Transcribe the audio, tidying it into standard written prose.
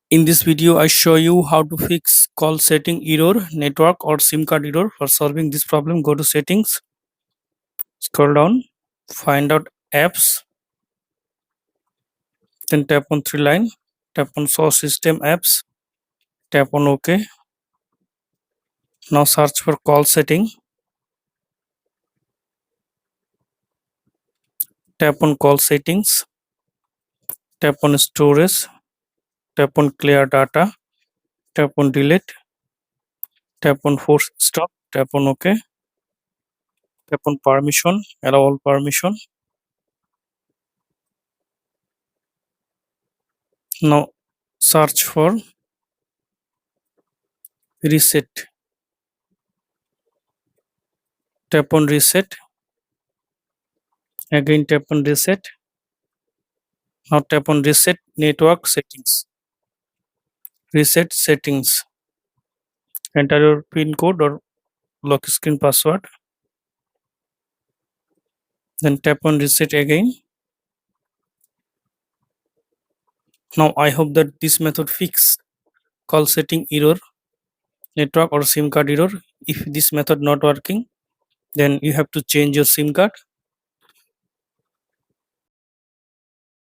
In this video, I show you how to fix call setting error, network or SIM card error. For solving this problem, go to settings, scroll down, find out apps, then tap on three line, tap on show system apps, tap on OK. Now search for call setting, tap on call settings, tap on storage, tap on clear data, tap on delete, tap on force stop, tap on OK, tap on permission, allow all permission. Now search for reset, tap on reset, again tap on reset. Now tap on reset network settings, reset settings, enter your pin code or lock screen password, then tap on reset again. Now I hope that this method fix call setting error, network or SIM card error. If this method not working, then you have to change your SIM card.